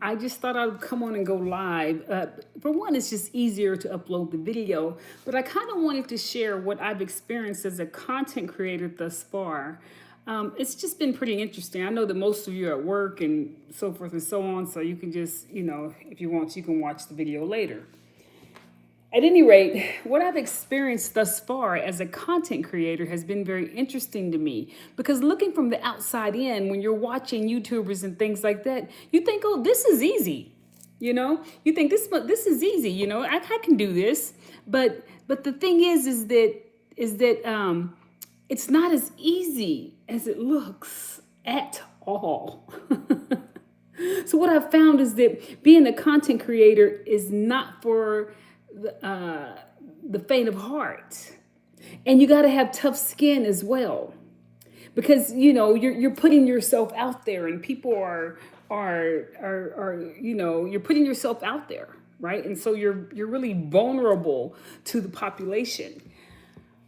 I just thought I would come on and go live. For one, it's just easier to upload the video, but I kind of wanted to share what I've experienced as a content creator thus far. It's just been pretty interesting. I know that most of you are at work and so forth and so on, so you can just, if you want, you can watch the video later. At any rate, what I've experienced thus far as a content creator has been very interesting to me because looking from the outside in, when you're watching YouTubers and things like that, you think, oh, this is easy. You think this is easy. I can do this. But the thing is that it's not as easy as it looks at all. So what I've found is that being a content creator is not for the faint of heart, and you got to have tough skin as well, because you're putting yourself out there, and people are you're putting yourself out there, right? And so you're really vulnerable to the population.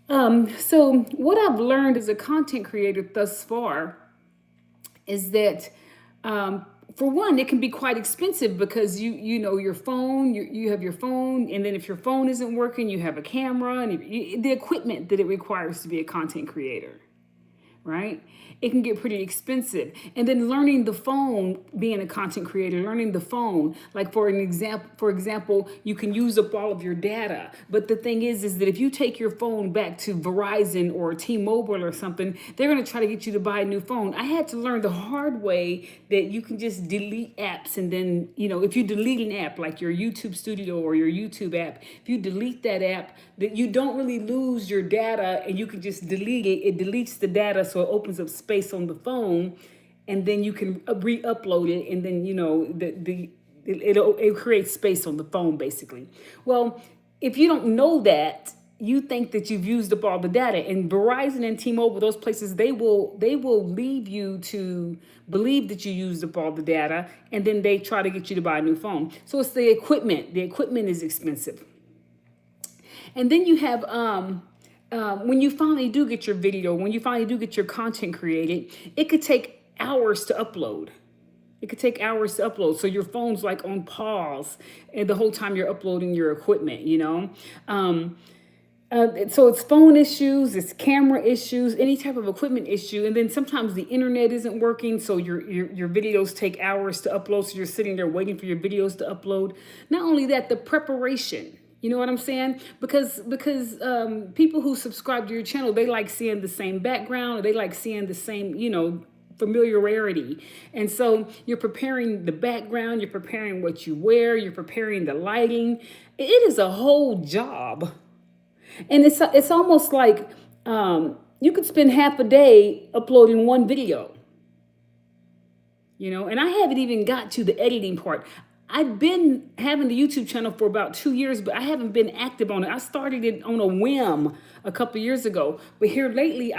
So what I've learned as a content creator thus far is that for one, it can be quite expensive because you know your phone, you have your phone, and then if your phone isn't working, you have a camera and the equipment that it requires to be a content creator, right? It can get pretty expensive. And then learning the phone, being a content creator, learning the phone, like for example, you can use up all of your data. But the thing is that if you take your phone back to Verizon or T-Mobile or something, they're going to try to get you to buy a new phone. I had to learn the hard way that you can just delete apps. And then, if you delete an app, like your YouTube Studio or your YouTube app, if you delete that app, that you don't really lose your data and you can just delete it. It deletes the data, so it opens up space on the phone, and then you can re-upload it, and then it creates space on the phone basically. Well, if you don't know that, you think that you've used up all the data. And Verizon and T-Mobile, those places, they will leave you to believe that you used up all the data, and then they try to get you to buy a new phone. So it's the equipment. The equipment is expensive. And then you have when you finally do get your video, when you finally do get your content created, it could take hours to upload. It could take hours to upload. So your phone's like on pause and the whole time you're uploading your equipment, so it's phone issues, it's camera issues, any type of equipment issue. And then sometimes the internet isn't working, so your videos take hours to upload. So you're sitting there waiting for your videos to upload. Not only that, the preparation. You know what I'm saying? Because people who subscribe to your channel, they like seeing the same background, or they like seeing the same, familiarity. And so you're preparing the background, you're preparing what you wear, you're preparing the lighting. It is a whole job. And it's almost like you could spend half a day uploading one video. And I haven't even got to the editing part. I've been having the YouTube channel for about 2 years, but I haven't been active on it. I started it on a whim a couple of years ago. But here lately,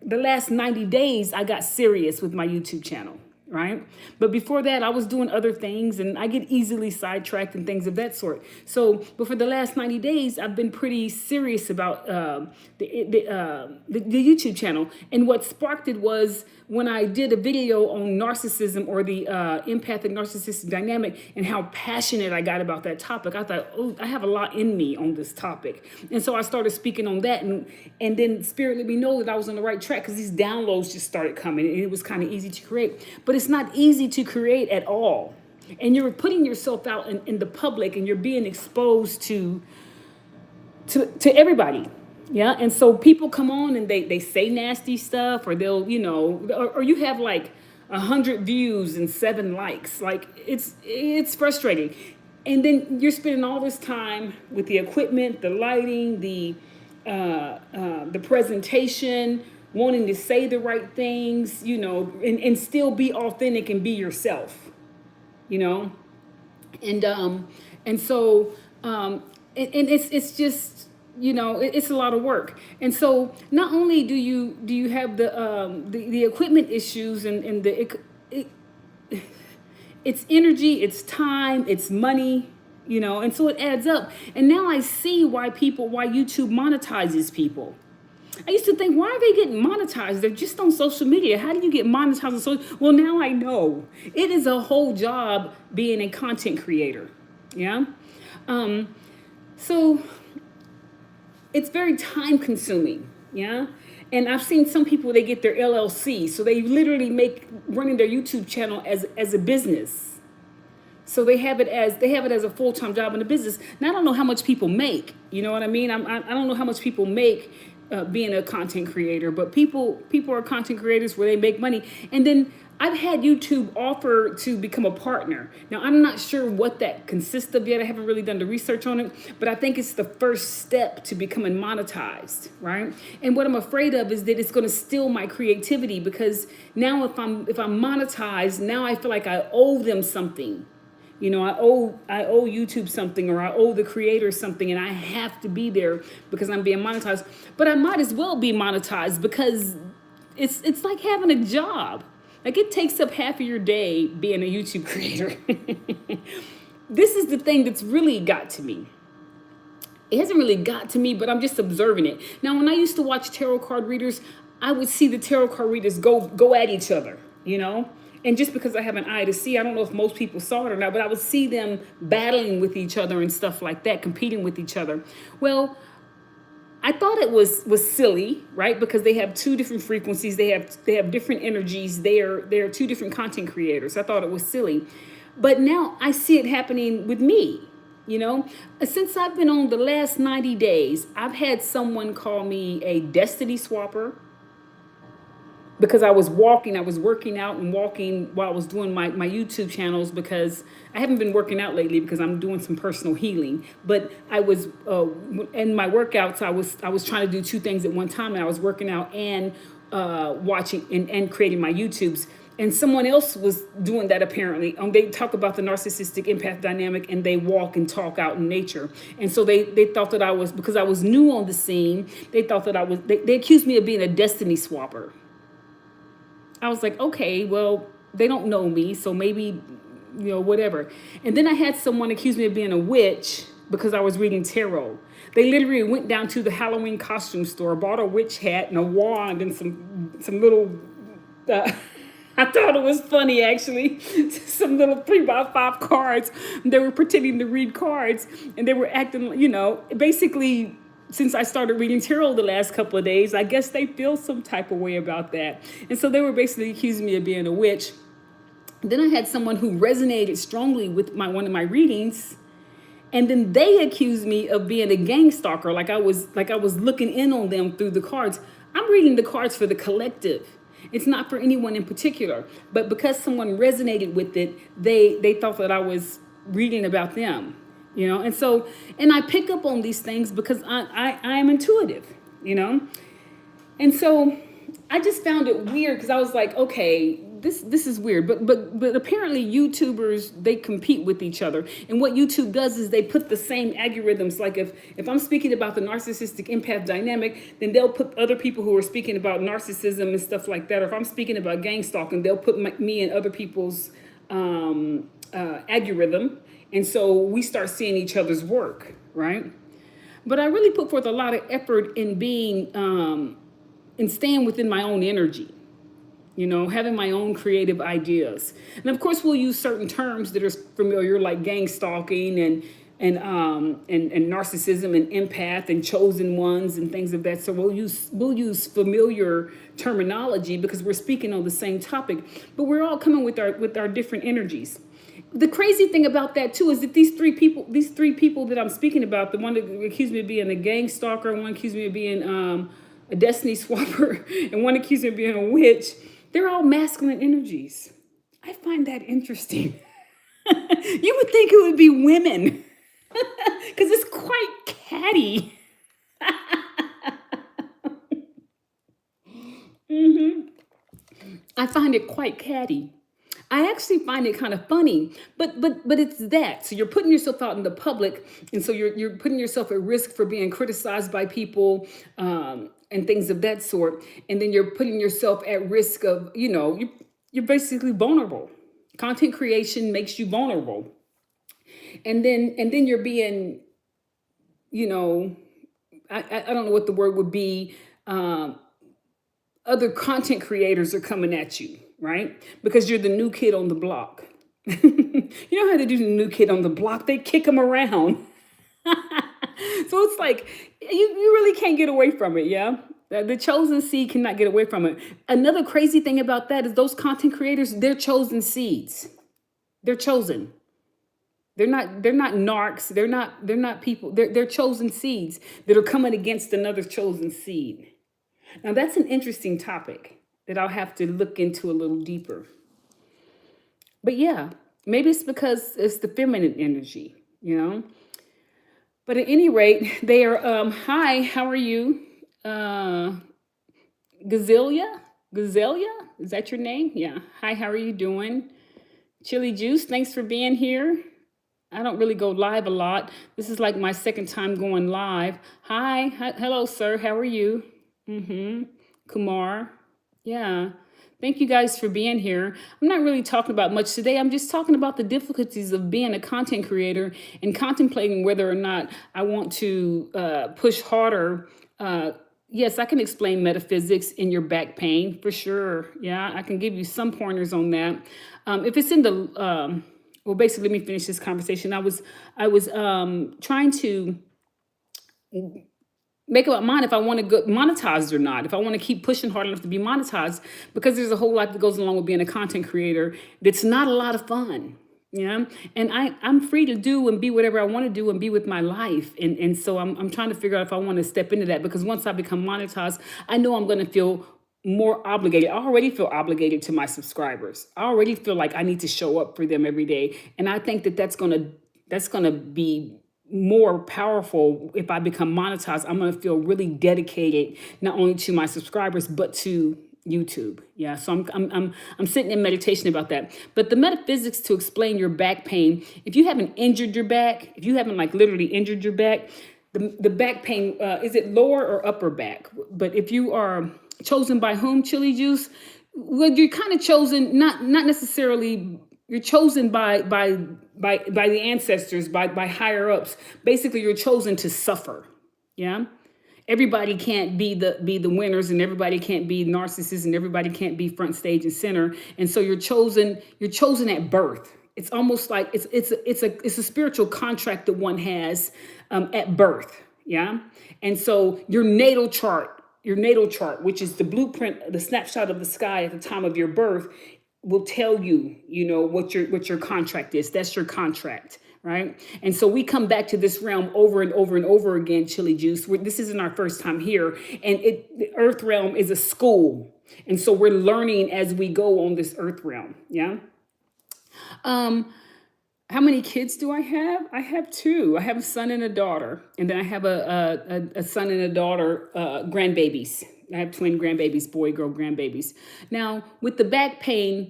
the last 90 days, I got serious with my YouTube channel, right? But before that, I was doing other things, and I get easily sidetracked and things of that sort. But for the last 90 days, I've been pretty serious about the YouTube channel. And what sparked it was when I did a video on narcissism, or the empathic narcissistic dynamic, and how passionate I got about that topic. I thought, oh, I have a lot in me on this topic. And so I started speaking on that, and then Spirit let me know that I was on the right track, because these downloads just started coming, and it was kind of easy to create. But it's not easy to create at all. And you're putting yourself out in the public, and you're being exposed to everybody. Yeah. And so people come on and they say nasty stuff, or they'll, or you have like 100 views and 7 likes. Like it's frustrating. And then you're spending all this time with the equipment, the lighting, the presentation, wanting to say the right things, and still be authentic and be yourself, and so it's just, it's a lot of work. And so not only do you have the equipment issues, and it's energy, it's time, it's money, and so it adds up. And now I see why YouTube monetizes people. I used to think, why are they getting monetized? They're just on social media. How do you get monetized on social? Well, now I know. It is a whole job being a content creator. Yeah. Um, so it's very time consuming. Yeah. And I've seen some people, they get their LLC. So they literally make running their YouTube channel as a business. So they have it as a full-time job in the business. Now I don't know how much people make. You know what I mean? I don't know how much people make being a content creator, but people are content creators where they make money. And then I've had YouTube offer to become a partner. Now I'm not sure what that consists of yet. I haven't really done the research on it, but I think it's the first step to becoming monetized, right? And what I'm afraid of is that it's going to steal my creativity, because now if I'm monetized, now I feel like I owe them something. You know, I owe YouTube something, or I owe the creator something, and I have to be there because I'm being monetized. But I might as well be monetized, because it's like having a job. Like, it takes up half of your day being a YouTube creator. This is the thing that's really got to me. It hasn't really got to me, but I'm just observing it. Now, when I used to watch tarot card readers, I would see the tarot card readers go at each other, you know? And just because I have an eye to see, I don't know if most people saw it or not, but I would see them battling with each other and stuff like that, competing with each other. Well, I thought it was silly, right? Because they have two different frequencies, they have different energies. They're two different content creators. I thought it was silly, but now I see it happening with me. You know, since I've been on the last 90 days, I've had someone call me a destiny swapper, because I was working out and walking while I was doing my YouTube channels, because I haven't been working out lately because I'm doing some personal healing. But I was in my workouts, I was trying to do two things at one time, and I was working out and watching and creating my YouTubes. And someone else was doing that apparently. They talk about the narcissistic empath dynamic, and they walk and talk out in nature. And so they thought that I was, because I was new on the scene, they thought that they accused me of being a destiny swapper. I was like, okay, well, they don't know me, so maybe, whatever. And then I had someone accuse me of being a witch because I was reading tarot. They literally went down to the Halloween costume store, bought a witch hat and a wand and some little. I thought it was funny, actually. Some little 3x5 cards. They were pretending to read cards, and they were acting, basically. Since I started reading tarot the last couple of days, I guess they feel some type of way about that. And so they were basically accusing me of being a witch. Then I had someone who resonated strongly with one of my readings, and then they accused me of being a gang stalker, like I was looking in on them through the cards. I'm reading the cards for the collective. It's not for anyone in particular. But because someone resonated with it, they thought that I was reading about them. And I pick up on these things because I am intuitive, and so I just found it weird, because I was like, okay, this is weird, but apparently YouTubers, they compete with each other, and what YouTube does is they put the same algorithms. Like if I'm speaking about the narcissistic empath dynamic, then they'll put other people who are speaking about narcissism and stuff like that. Or if I'm speaking about gang stalking, they'll put me in other people's algorithm. And so we start seeing each other's work, right? But I really put forth a lot of effort in being, in staying within my own energy, having my own creative ideas. And of course, we'll use certain terms that are familiar, like gang stalking and narcissism and empath and chosen ones and things of that. So we'll use familiar terminology because we're speaking on the same topic, but we're all coming with our different energies. The crazy thing about that too is that these three people that I'm speaking about, the one that accused me of being a gang stalker, one accused me of being a destiny swapper, and one accused me of being a witch, they're all masculine energies. I find that interesting. You would think it would be women, because it's quite catty. I find it quite catty. I actually find it kind of funny, but it's that. So you're putting yourself out in the public, and so you're putting yourself at risk for being criticized by people and things of that sort. And then you're putting yourself at risk of, you're basically vulnerable. Content creation makes you vulnerable, and then you're being, I don't know what the word would be. other content creators are coming at you, right? Because you're the new kid on the block. You know how they do the new kid on the block? They kick them around. So it's like you really can't get away from it, yeah? The chosen seed cannot get away from it. Another crazy thing about that is those content creators, they're chosen seeds. They're chosen. They're not narcs. They're not people. They're chosen seeds that are coming against another chosen seed. Now that's an interesting topic that I'll have to look into a little deeper. But yeah, maybe it's because it's the feminine energy, you know? But at any rate, they are hi, how are you? Uh Gazelia? Is that your name? Yeah. Hi, how are you doing? Chili Juice, thanks for being here. I don't really go live a lot. This is like my second time going live. Hi, hello, sir. How are you? Kumar. Yeah. Thank you guys for being here. I'm not really talking about much today. I'm just talking about the difficulties of being a content creator and contemplating whether or not I want to push harder. Yes, I can explain metaphysics in your back pain for sure. Yeah, I can give you some pointers on that. If it's in the well, basically, let me finish this conversation. I was trying to make up my mind if I want to go monetized or not, if I want to keep pushing hard enough to be monetized, because there's a whole lot that goes along with being a content creator that's not a lot of fun. Yeah. And I'm free to do and be whatever I want to do and be with my life. And so I'm trying to figure out if I want to step into that, because once I become monetized, I know I'm going to feel more obligated. I already feel obligated to my subscribers. I already feel like I need to show up for them every day. And I think that that's gonna be more powerful if I become monetized. I'm gonna feel really dedicated not only to my subscribers but to YouTube. Yeah, so I'm sitting in meditation about that. But the metaphysics to explain your back pain, if you haven't injured your back, if you haven't like literally injured your back, the back pain, is it lower or upper back? But if you are chosen by whom, Chili Juice? Well, you're kind of chosen, not necessarily. You're chosen by the ancestors, by higher ups. Basically, you're chosen to suffer. Yeah. Everybody can't be the winners, and everybody can't be narcissists, and everybody can't be front stage and center. And so you're chosen at birth. It's almost like it's a spiritual contract that one has at birth. Yeah. And so your natal chart, which is the blueprint, the snapshot of the sky at the time of your birth, will tell you, what your contract is. That's your contract, right? And so we come back to this realm over and over and over again, Chili Juice. This isn't our first time here, and the Earth realm is a school, and so we're learning as we go on this Earth realm. Yeah. How many kids do I have? I have two. I have a son and a daughter, and then I have a son and a daughter, grandbabies. I have twin grandbabies, boy, girl grandbabies. Now, with the back pain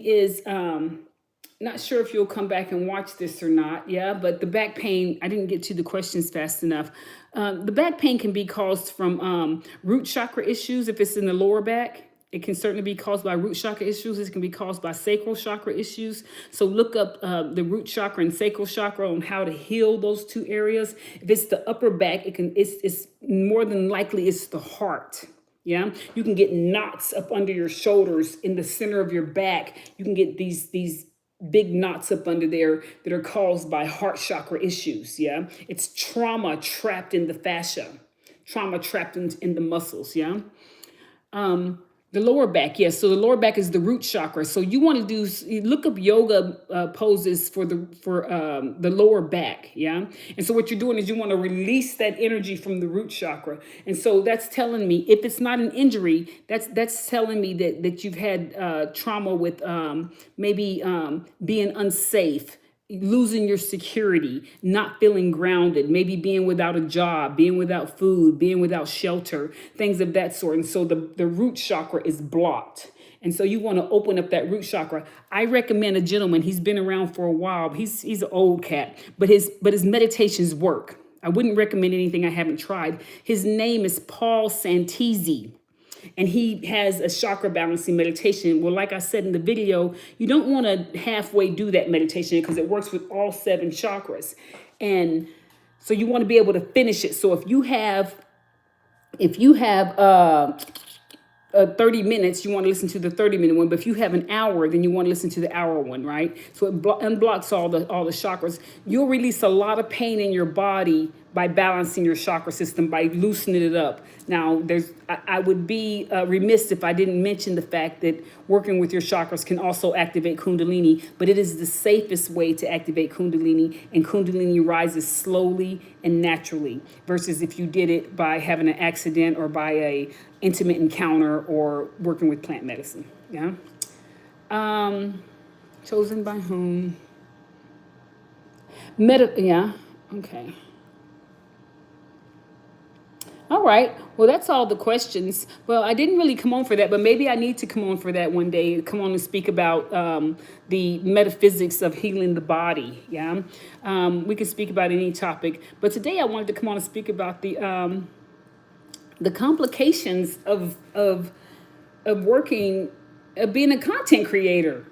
is not sure if you'll come back and watch this or not. Yeah, but the back pain, I didn't get to the questions fast enough. The back pain can be caused from root chakra issues if it's in the lower back. It can certainly be caused by root chakra issues. It can be caused by sacral chakra issues. So look up the root chakra and sacral chakra on how to heal those two areas. If it's the upper back, it's more than likely it's the heart. Yeah, you can get knots up under your shoulders in the center of your back. You can get these big knots up under there that are caused by heart chakra issues. Yeah, it's trauma trapped in the fascia, trauma trapped in the muscles. Yeah. The lower back, yes. So the lower back is the root chakra. So you want to look up yoga poses for the lower back, yeah. And so what you're doing is you want to release that energy from the root chakra. And so that's telling me, if it's not an injury, that's telling me that you've had trauma with maybe being unsafe, losing your security, not feeling grounded, maybe being without a job, being without food, being without shelter, things of that sort. And so the root chakra is blocked. And so you want to open up that root chakra. I recommend a gentleman. He's been around for a while. He's an old cat, but his meditations work. I wouldn't recommend anything I haven't tried. His name is Paul Santisi. And he has a chakra balancing meditation. Well, like I said in the video, you don't want to halfway do that meditation because it works with all 7 chakras. And so you want to be able to finish it. So if you have if you have 30 minutes, you want to listen to the 30-minute one. But if you have an hour, then you want to listen to the hour one, right? So it unblocks all the chakras. You'll release a lot of pain in your body by balancing your chakra system, by loosening it up. Now, I would be remiss if I didn't mention the fact that working with your chakras can also activate Kundalini, but it is the safest way to activate Kundalini, and Kundalini rises slowly and naturally versus if you did it by having an accident or by a intimate encounter or working with plant medicine. Yeah. Chosen by whom? Yeah. Okay. All right. Well, that's all the questions. Well, I didn't really come on for that, but maybe I need to come on for that one day. Come on and speak about the metaphysics of healing the body. Yeah. We can speak about any topic, but today I wanted to come on and speak about the complications of working, of being a content creator.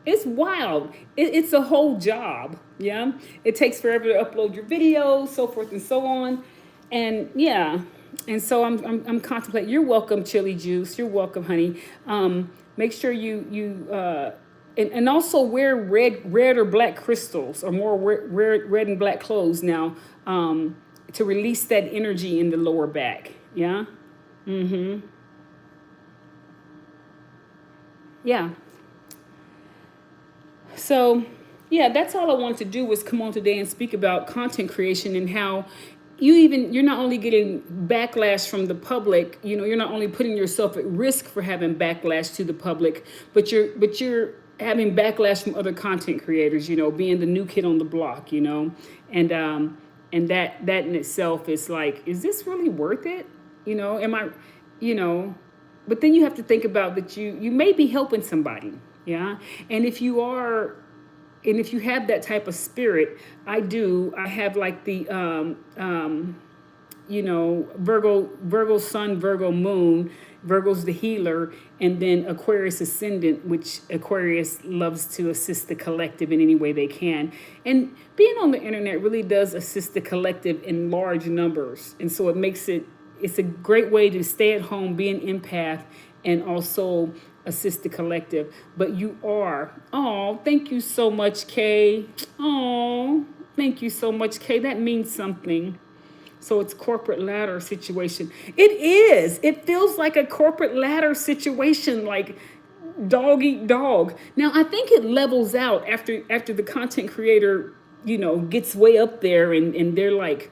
It's wild. It's a whole job. Yeah. It takes forever to upload your videos, so forth and so on. And yeah. And so I'm contemplating. You're welcome, Chili Juice. You're welcome, honey. Make sure and also wear red or black crystals, or more red and black clothes now, to release that energy in the lower back. Yeah. Yeah. So, yeah, that's all I wanted to do was come on today and speak about content creation and how you're not only getting backlash from the public, you're not only putting yourself at risk for having backlash to the public, but you're having backlash from other content creators, being the new kid on the block, and that in itself is like, is this really worth it? Am I, you know, but then you have to think about that you may be helping somebody. Yeah. And if you are, and if you have that type of spirit, I have like the Virgo sun, Virgo moon. Virgo's the healer, and then Aquarius ascendant, which Aquarius loves to assist the collective in any way they can. And being on the internet really does assist the collective in large numbers. And so it's a great way to stay at home, be an empath, and also assist the collective. But thank you so much, Kay. Thank you so much, Kay. That means something. So it's corporate ladder situation. It is. It feels like a corporate ladder situation, like dog eat dog. Now I think it levels out after the content creator, gets way up there and they're like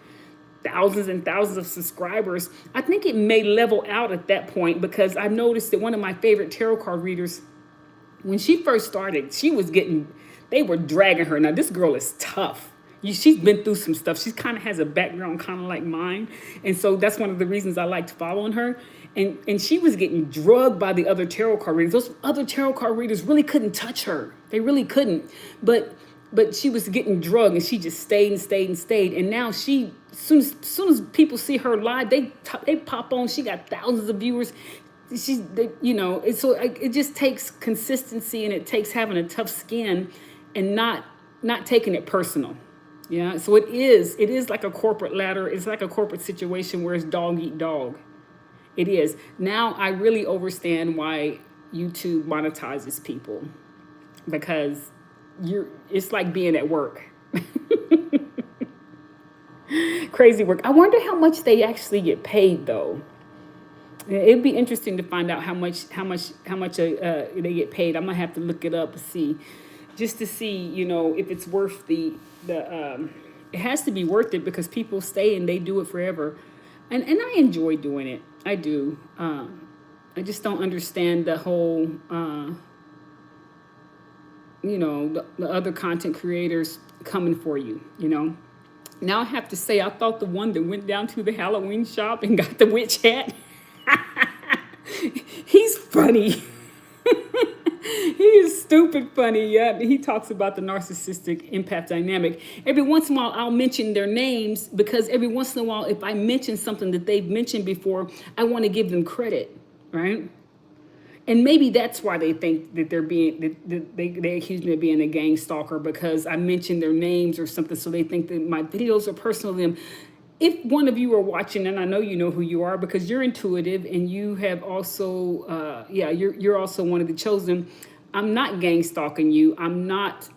thousands and thousands of subscribers. I think it may level out at that point, because I've noticed that one of my favorite tarot card readers, when she first started, they were dragging her. Now this girl is tough. She's been through some stuff. She kind of has a background kind of like mine. And so that's one of the reasons I liked following her. And she was getting drugged by the other tarot card readers. Those other tarot card readers really couldn't touch her. They really couldn't. But she was getting drugged, and she just stayed and stayed and stayed. And now as soon as people see her live, they pop on. She got thousands of viewers. It just takes consistency, and it takes having a tough skin and not taking it personal. Yeah, so it is like a corporate ladder. It's like a corporate situation where it's dog eat dog. It is. Now I really understand why YouTube monetizes people, because it's like being at work. Crazy work. I wonder how much they actually get paid though. It'd be interesting to find out how much they get paid. I'm gonna have to look it up and see, just to see, if it's worth the it has to be worth it, because people stay and they do it forever, and I enjoy doing it. I do. I just don't understand the whole the other content creators coming for you. Now I have to say, I thought the one that went down to the Halloween shop and got the witch hat, he's funny. He is stupid funny. Yeah, he talks about the narcissistic empath dynamic. Every once in a while, I'll mention their names, because every once in a while, if I mention something that they've mentioned before, I want to give them credit, right? And maybe that's why they think that they accuse me of being a gang stalker, because I mentioned their names or something, so they think that my videos are personal to them. if one of you are watching, and I know you know who you are because you're intuitive and you have also, you're also one of the chosen. I'm not gang stalking you. I'm not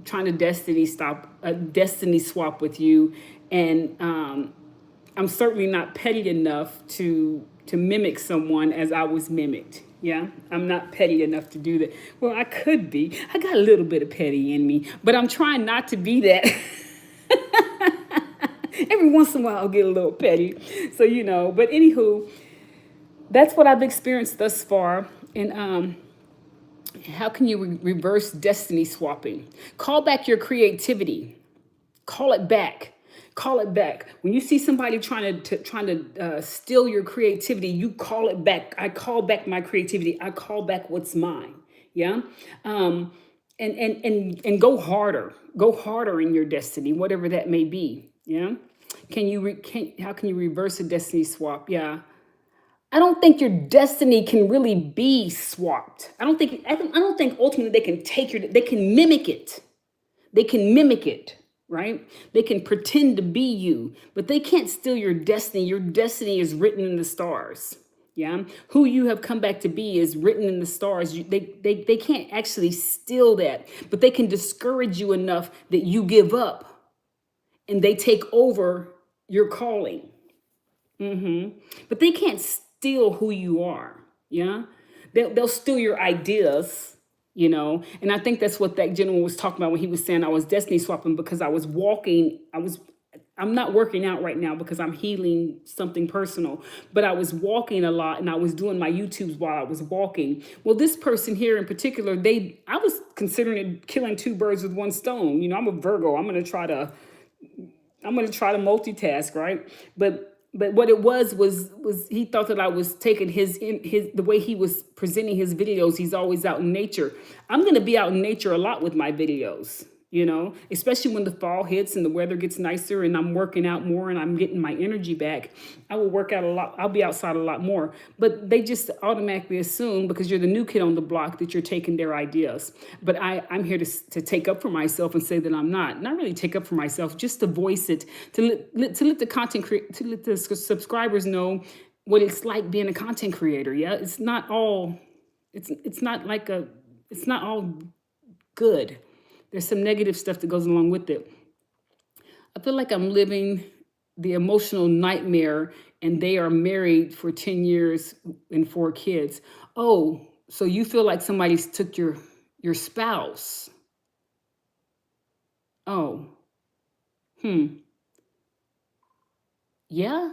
trying to destiny swap with you, and I'm certainly not petty enough to mimic someone as I was mimicked. Yeah, I'm not petty enough to do that. Well, I could be. I got a little bit of petty in me, but I'm trying not to be that. Every once in a while, I'll get a little petty. So, but anywho, that's what I've experienced thus far. And how can you reverse destiny swapping? Call back your creativity. Call it back. Call it back. When you see somebody trying to steal your creativity, you call it back. I call back my creativity. I call back what's mine. Yeah. And go harder. Go harder in your destiny, whatever that may be. Yeah. How can you reverse a destiny swap? Yeah. I don't think your destiny can really be swapped. I don't think ultimately they can mimic it. They can mimic it, right? They can pretend to be you, but they can't steal your destiny. Your destiny is written in the stars. Yeah. Who you have come back to be is written in the stars. They can't actually steal that, but they can discourage you enough that you give up and they take over your calling. But they can't steal who you are. Yeah. They'll steal your ideas, and I think that's what that gentleman was talking about when he was saying I was destiny swapping because I'm not working out right now because I'm healing something personal, but I was walking a lot and I was doing my YouTubes while I was walking. Well, this person here in particular, I was considering killing two birds with one stone. I'm a Virgo. I'm going to try to multitask, right? But what it was he thought that I was taking his the way he was presenting his videos. He's always out in nature. I'm going to be out in nature a lot with my videos, especially when the fall hits and the weather gets nicer and I'm working out more and I'm getting my energy back. I will work out a lot. I'll be outside a lot more. But they just automatically assume because you're the new kid on the block that you're taking their ideas. But I'm here to take up for myself and say that I'm not really take up for myself, just to voice it, to let the subscribers know what it's like being a content creator. Yeah, it's not all good. There's some negative stuff that goes along with it. I feel like I'm living the emotional nightmare and they are married for 10 years and 4 kids. Oh, so you feel like somebody's took your spouse. Oh. Yeah.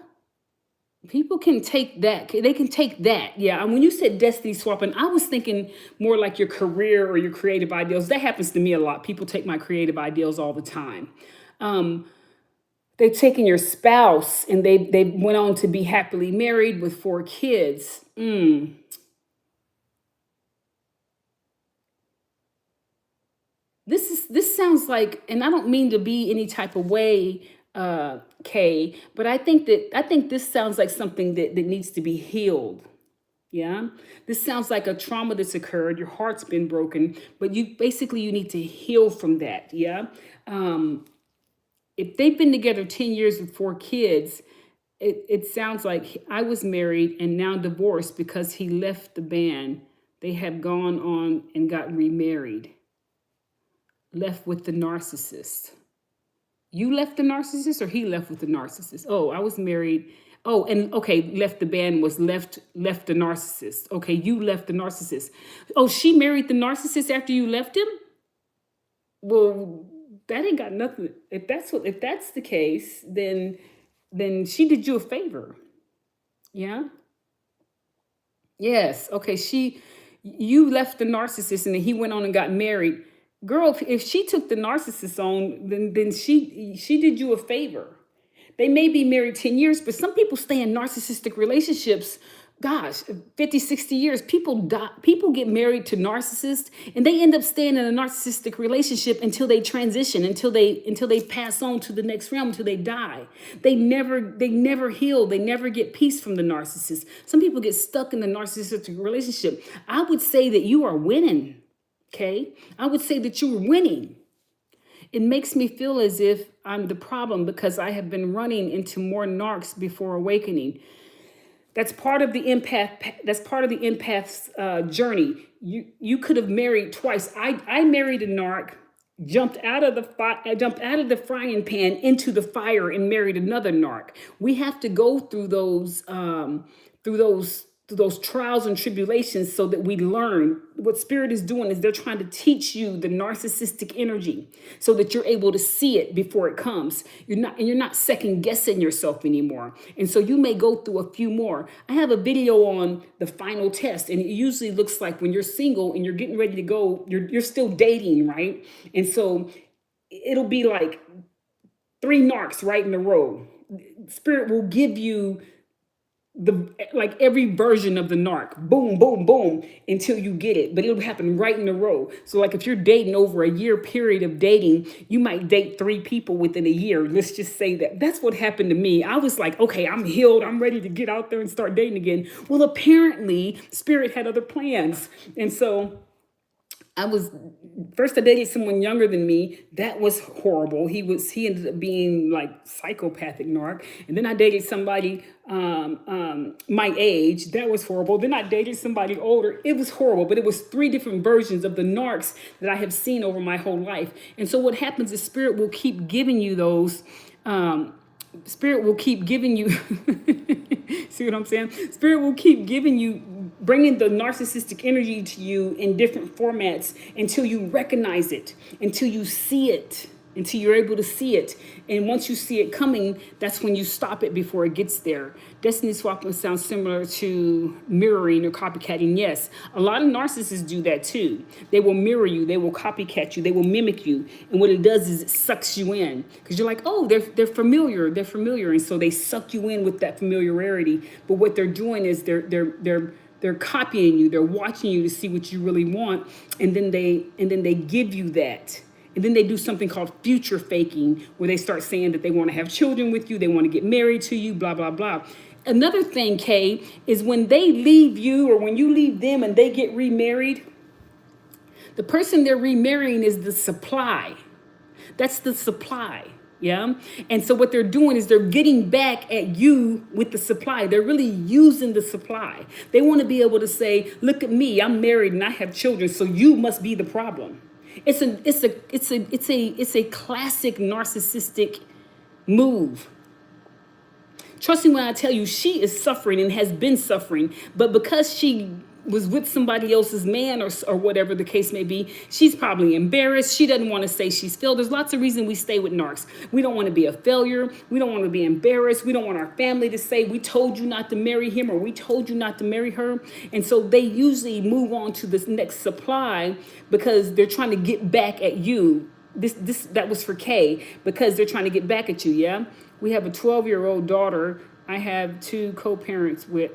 People can take that. They can take that. Yeah. And when you said destiny swapping, I was thinking more like your career or your creative ideals. That happens to me a lot. People take my creative ideals all the time. They've taken your spouse and they went on to be happily married with 4 kids. This sounds like, and I don't mean to be any type of way, Kay, but I think this sounds like something that needs to be healed. Yeah. This sounds like a trauma that's occurred. Your heart's been broken, but you need to heal from that. Yeah. If they've been together 10 years with 4 kids, it sounds like I was married and now divorced because he left the band. They have gone on and got remarried. Left with the narcissist. You left the narcissist or he left with the narcissist? Oh, I was married. Oh, and okay, left the band was left the narcissist. Okay, you left the narcissist. Oh, she married the narcissist after you left him? Well, that ain't got nothing. If that's the case, then she did you a favor. Yeah? Yes. Okay, you left the narcissist and then he went on and got married. Girl, if she took the narcissist on, then she did you a favor. They may be married 10 years, but some people stay in narcissistic relationships. Gosh, 50, 60 years. People die. People get married to narcissists and they end up staying in a narcissistic relationship until they transition, until they pass on to the next realm, until they die. They never heal. They never get peace from the narcissist. Some people get stuck in the narcissistic relationship. I would say that you are winning. Okay? I would say that you were winning. It makes me feel as if I'm the problem because I have been running into more narcs before awakening. That's part of the empath. That's part of the empath's journey. You could have married twice. I married a narc, jumped out of the frying pan into the fire, and married another narc. We have to go through those trials and tribulations so that we learn. What spirit is doing is they're trying to teach you the narcissistic energy so that you're able to see it before it comes. You're not second guessing yourself anymore. And so you may go through a few more. I have a video on the final test, and it usually looks like when you're single and you're getting ready to go, you're still dating, right? And so it'll be like 3 narcs right in a row. Spirit will give you the like every version of the narc, boom, boom, boom, until you get it. But it'll happen right in a row. So like if you're dating over a year period of dating, you might date 3 people within a year. Let's just say that. That's what happened to me. I was like, okay, I'm healed, I'm ready to get out there and start dating again. Well, apparently spirit had other plans. And so I dated someone younger than me. That was horrible. He ended up being like psychopathic narc. And then I dated somebody my age. That was horrible. Then I dated somebody older. It was horrible. But it was 3 different versions of the narcs that I have seen over my whole life. And so what happens is spirit will keep giving you those. Spirit will keep giving you. See what I'm saying? Spirit will keep giving you, bringing the narcissistic energy to you in different formats until you recognize it, until you see it, until you're able to see it. And once you see it coming, that's when you stop it before it gets there. Destiny swapping sounds similar to mirroring or copycatting. Yes, a lot of narcissists do that too. They will mirror you, they will copycat you, they will mimic you. And what it does is it sucks you in because you're like, oh, they're familiar. And so they suck you in with that familiarity. But what they're doing is they're copying you, they're watching you to see what you really want, and then they give you that. And then they do something called future faking, where they start saying that they want to have children with you, they want to get married to you, blah, blah, blah. Another thing, Kay, is when they leave you or when you leave them and they get remarried, the person they're remarrying is the supply. That's the supply. Yeah. And so what they're doing is they're getting back at you with the supply. They're really using the supply. They want to be able to say, look at me, I'm married and I have children, so you must be the problem. It's a classic narcissistic move. Trust me when I tell you, she is suffering and has been suffering, but because she was with somebody else's man or whatever the case may be, she's probably embarrassed. She doesn't want to say she's failed. There's lots of reasons we stay with narcs. We don't want to be a failure. We don't want to be embarrassed. We don't want our family to say, we told you not to marry him or we told you not to marry her. And so they usually move on to this next supply because they're trying to get back at you. That was for Kay, because they're trying to get back at you, yeah? We have a 12-year-old daughter I have to co-parent with.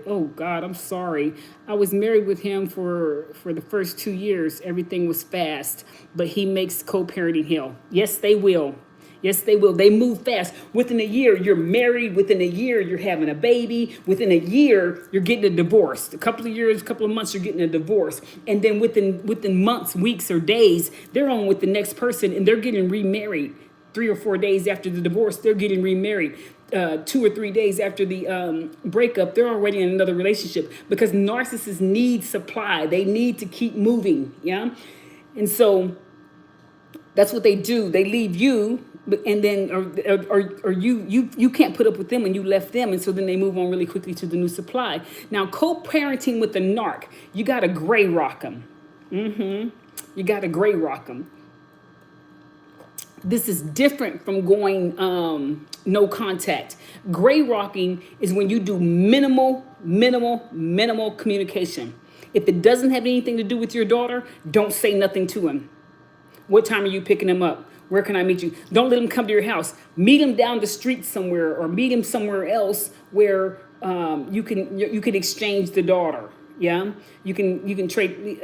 Oh God, I'm sorry. I was married with him for the first 2 years. Everything was fast, but he makes co-parenting hell. Yes, they will. Yes, they will. They move fast. Within a year, you're married. Within a year, you're having a baby. Within a year, you're getting a divorce. A couple of years, a couple of months, you're getting a divorce. And then within months, weeks, or days, they're on with the next person and they're getting remarried. 3 or 4 days after the divorce, they're getting remarried. 2 or 3 days after the breakup, they're already in another relationship because narcissists need supply. They need to keep moving, yeah? And so that's what they do. They leave you, and then or you can't put up with them and you left them, and so then they move on really quickly to the new supply. Now, co-parenting with the narc, you got to gray rock them. You got to gray rock them. This is different from going no contact. Gray rocking is when you do minimal communication. If it doesn't have anything to do with your daughter, don't say nothing to him. What time are you picking him up? Where can I meet you? Don't let him come to your house. Meet him down the street somewhere, or meet him somewhere else where you can exchange the daughter. Yeah, you can trade,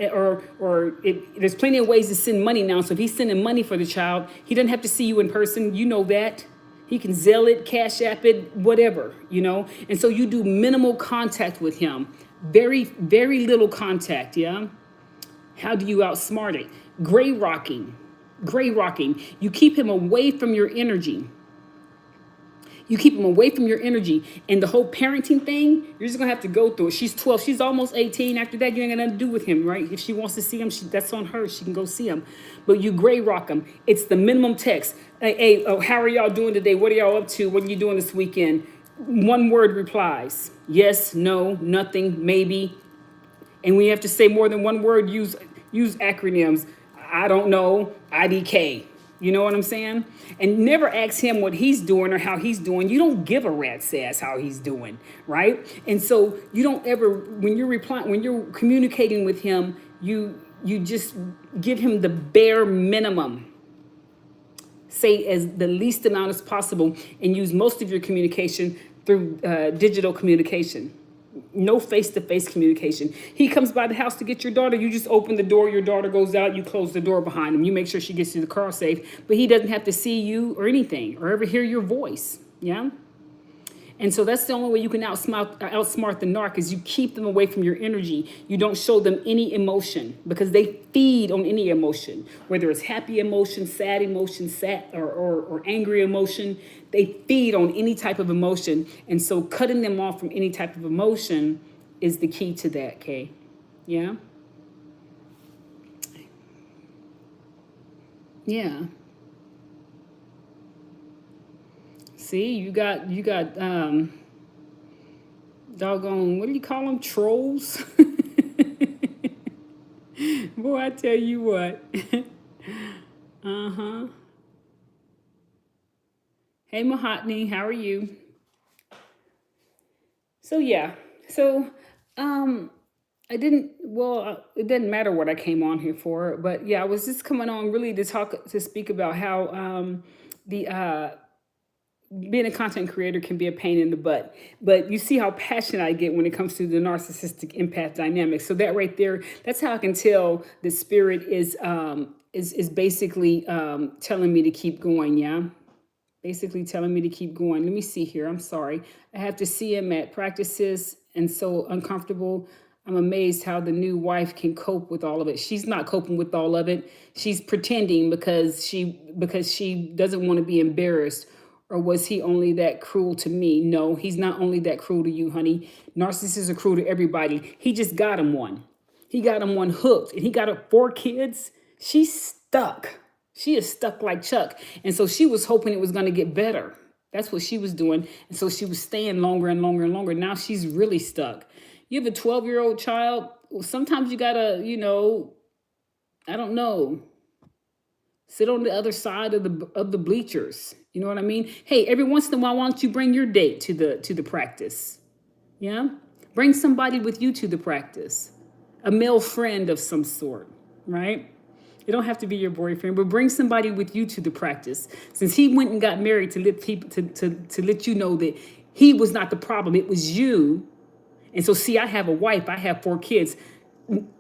there's plenty of ways to send money now. So if he's sending money for the child, he doesn't have to see you in person. You know that. He can Zelle it, Cash App it, whatever, you know. And so you do minimal contact with him. Very, very little contact, yeah. How do you outsmart it? Gray rocking. gray rocking. You keep him away from your energy. You keep them away from your energy. And the whole parenting thing, you're just gonna have to go through it. She's 12, she's almost 18. After that, you ain't got nothing to do with him, right? If she wants to see him, that's on her. She can go see him. But you gray rock him. It's the minimum text. Hey, oh, how are y'all doing today? What are y'all up to? What are you doing this weekend? One word replies. Yes, no, nothing, maybe. And when you have to say more than one word, use acronyms. I don't know, IDK. You know what I'm saying? And never ask him what he's doing or how he's doing. You don't give a rat's ass how he's doing, right? And so you don't ever, when you're replying, when you're communicating with him, you just give him the bare minimum. Say as the least amount as possible, and use most of your communication through digital communication. No face-to-face communication. He comes by the house to get your daughter. You just open the door. Your daughter goes out. You close the door behind him. You make sure she gets to the car safe. But he doesn't have to see you or anything or ever hear your voice. Yeah? And so that's the only way you can outsmart the narc is you keep them away from your energy. You don't show them any emotion because they feed on any emotion, whether it's happy emotion, sad or angry emotion. They feed on any type of emotion. And so cutting them off from any type of emotion is the key to that, Kay. Yeah? Yeah. See, you got doggone, what do you call them? Trolls? Boy, I tell you what. Uh-huh. Hey, Mahatni, how are you? So, yeah. So, I didn't, well, it doesn't matter what I came on here for, but yeah, I was just coming on really to speak about how the being a content creator can be a pain in the butt. But you see how passionate I get when it comes to the narcissistic empath dynamic. So that right there, that's how I can tell the spirit is basically telling me to keep going. Yeah, basically telling me to keep going. Let me see here. I'm sorry. I have to see him at practices and so uncomfortable. I'm amazed how the new wife can cope with all of it. She's not coping with all of it. She's pretending because she doesn't want to be embarrassed. Or was he only that cruel to me? No, he's not only that cruel to you, honey. Narcissists are cruel to everybody. He just got him one. He got him one hooked. And he got her 4 kids. She's stuck. She is stuck like Chuck. And so she was hoping it was going to get better. That's what she was doing. And so she was staying longer and longer and longer. Now she's really stuck. You have a 12-year-old child. Well, sometimes you got to, I don't know, sit on the other side of the bleachers. You know what I mean? Hey, every once in a while, why don't you bring your date to the practice? Yeah? Bring somebody with you to the practice. A male friend of some sort, right? It don't have to be your boyfriend, but bring somebody with you to the practice. Since he went and got married to let people to let you know that he was not the problem, it was you. And so, see, I have a wife, I have 4 kids.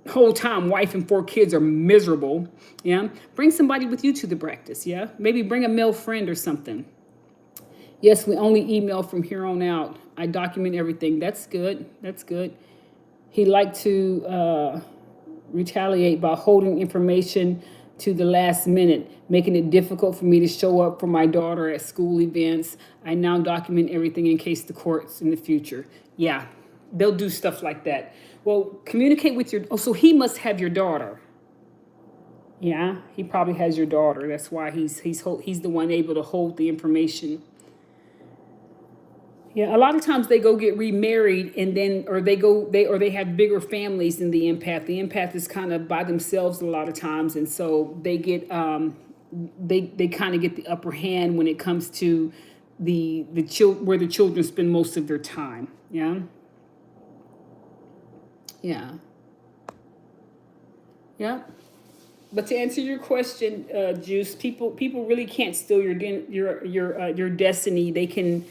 Whole time, wife and 4 kids are miserable. Yeah, bring somebody with you to the practice. Yeah, maybe bring a male friend or something. Yes, we only email from here on out. I document everything. That's good. That's good. He liked to retaliate by holding information to the last minute, making it difficult for me to show up for my daughter at school events. I now document everything in case the courts in the future. Yeah, they'll do stuff like that. Well, communicate with your, oh, so he must have your daughter. Yeah, he probably has your daughter. That's why he's the one able to hold the information. Yeah, a lot of times they go get remarried and then, or they have bigger families than the empath. The empath is kind of by themselves a lot of times, and so they get they kind of get the upper hand when it comes to where the children spend most of their time. Yeah, yeah, yeah. But to answer your question, Juice, people really can't steal your destiny. They can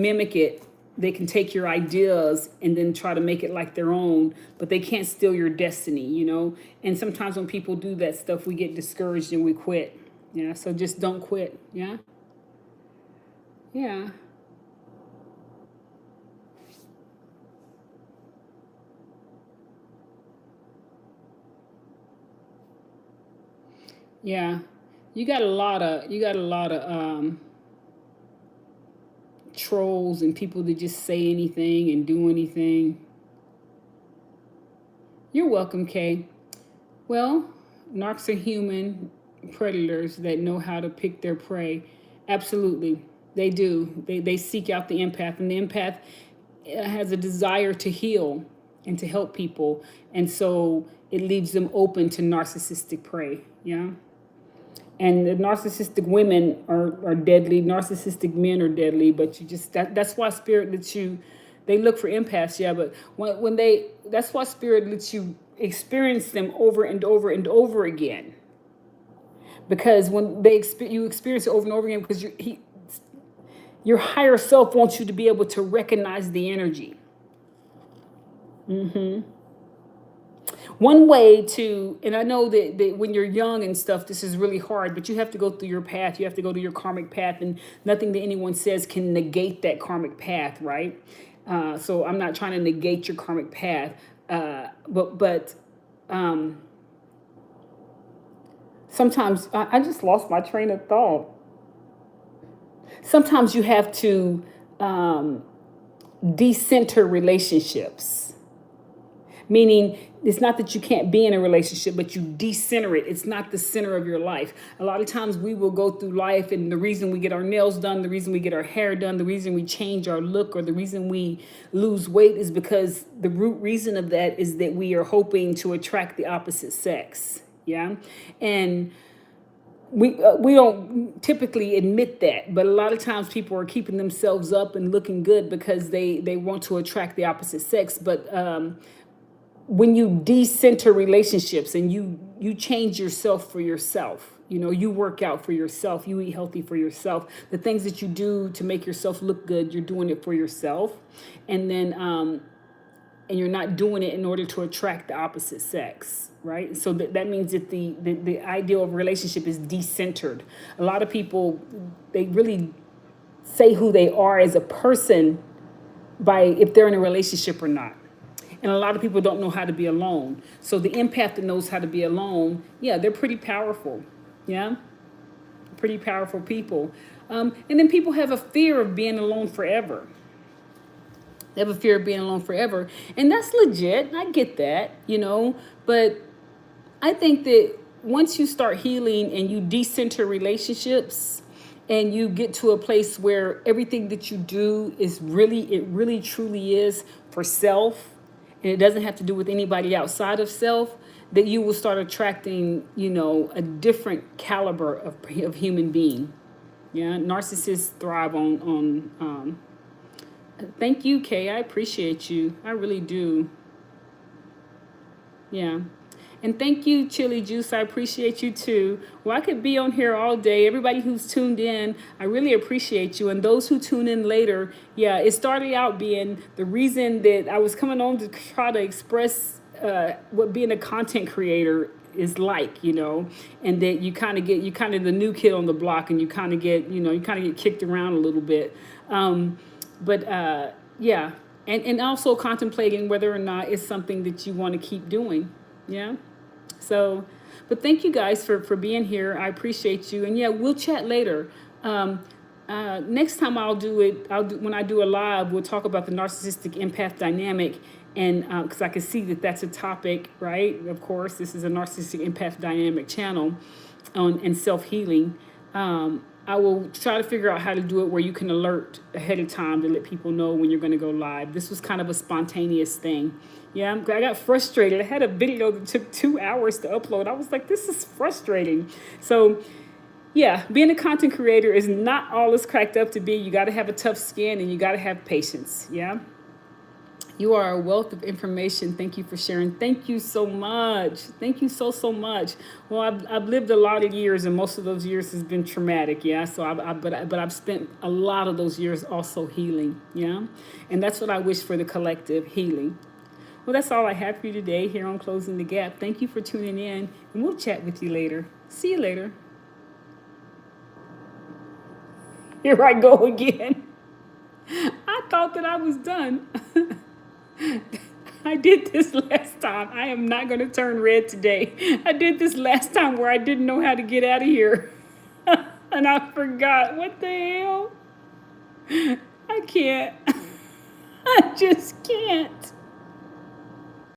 mimic it. They can take your ideas and then try to make it like their own, but they can't steal your destiny. And sometimes when people do that stuff, we get discouraged and we quit. Yeah, so just don't quit. Yeah, yeah. Yeah. You got a lot of trolls and people that just say anything and do anything. You're welcome, Kay. Well, narcs are human predators that know how to pick their prey. Absolutely. They do. They seek out the empath, and the empath has a desire to heal and to help people. And so it leaves them open to narcissistic prey. Yeah. And the narcissistic women are deadly. Narcissistic men are deadly. But you just that's why spirit lets you. They look for empaths, yeah. But when they that's why spirit lets you experience them over and over and over again. Because when you experience it over and over again, because your higher self wants you to be able to recognize the energy. One way to, and I know that when you're young and stuff, this is really hard, but you have to go through your path. You have to go to your karmic path, and nothing that anyone says can negate that karmic path, right? So I'm not trying to negate your karmic path, but sometimes I just lost my train of thought. Sometimes you have to decenter relationships, meaning it's not that you can't be in a relationship, but you decenter it. It's not the center of your life. A lot of times we will go through life, and the reason we get our nails done, the reason we get our hair done, the reason we change our look, or the reason we lose weight is because the root reason of that is that we are hoping to attract the opposite sex. Yeah. And we don't typically admit that, but a lot of times people are keeping themselves up and looking good because they want to attract the opposite sex. But when you decenter relationships and you change yourself for yourself, you work out for yourself, you eat healthy for yourself, the things that you do to make yourself look good, you're doing it for yourself. And then and you're not doing it in order to attract the opposite sex, right? So that means that the ideal of relationship is decentered. A lot of people, they really say who they are as a person by if they're in a relationship or not. And a lot of people don't know how to be alone. So the empath that knows how to be alone, yeah, they're pretty powerful. Yeah, pretty powerful people. And then people have a fear of being alone forever. They have a fear of being alone forever. And that's legit. I get that. But I think that once you start healing and you decenter relationships and you get to a place where everything that you do it really truly is for self, and it doesn't have to do with anybody outside of self, that you will start attracting, a different caliber of human being. Yeah, narcissists thrive on thank you, Kay. I appreciate you. I really do. Yeah. And thank you, Chili Juice. I appreciate you too. Well, I could be on here all day. Everybody who's tuned in, I really appreciate you. And those who tune in later, yeah, it started out being the reason that I was coming on to try to express what being a content creator is like, and that you kind of the new kid on the block, and you kind of get kicked around a little bit. But yeah, and also contemplating whether or not it's something that you want to keep doing. Yeah. So, but thank you guys for being here. I appreciate you. And yeah, we'll chat later. Next time when I do a live, we'll talk about the narcissistic empath dynamic. And because I can see that that's a topic, right? Of course, this is a narcissistic empath dynamic channel and self-healing. I will try to figure out how to do it where you can alert ahead of time to let people know when you're going to go live. This was kind of a spontaneous thing. Yeah, I got frustrated. I had a video that took 2 hours to upload. I was like, this is frustrating. So yeah, being a content creator is not all it's cracked up to be. You got to have a tough skin and you got to have patience. Yeah. You are a wealth of information. Thank you for sharing. Thank you so much. Thank you so much. Well, I've lived a lot of years, and most of those years has been traumatic. Yeah. So but I've spent a lot of those years also healing. Yeah. And that's what I wish for the collective, healing. Well, that's all I have for you today here on Closing the Gap. Thank you for tuning in, and we'll chat with you later. See you later. Here I go again. I thought that I was done. I did this last time. I am not going to turn red today. I did this last time where I didn't know how to get out of here. And I forgot. What the hell? I can't. I just can't.